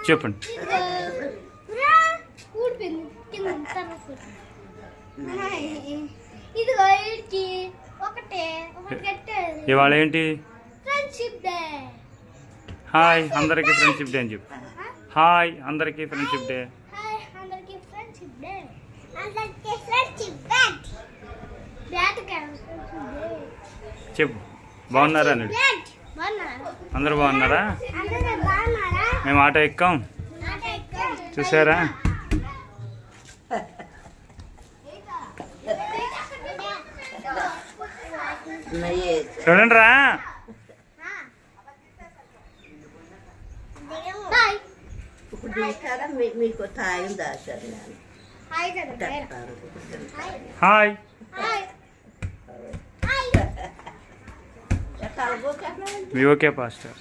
చెప్పండి. ఇవాళ ఏంటి? హాయ్ అందరికీ ఫ్రెండ్షిప్ డే అని చెప్పు. హాయ్ అందరికీ ఫ్రెండ్షిప్ డే. చెప్పు. బాగున్నారా అండి? అందరూ బాగున్నారా? మేము ఆటో ఎక్కాం, చూసారా? చూడండి రా. మీకు తాయం దాచారు. హాయ్. మీ ఓకే పాస్టర్.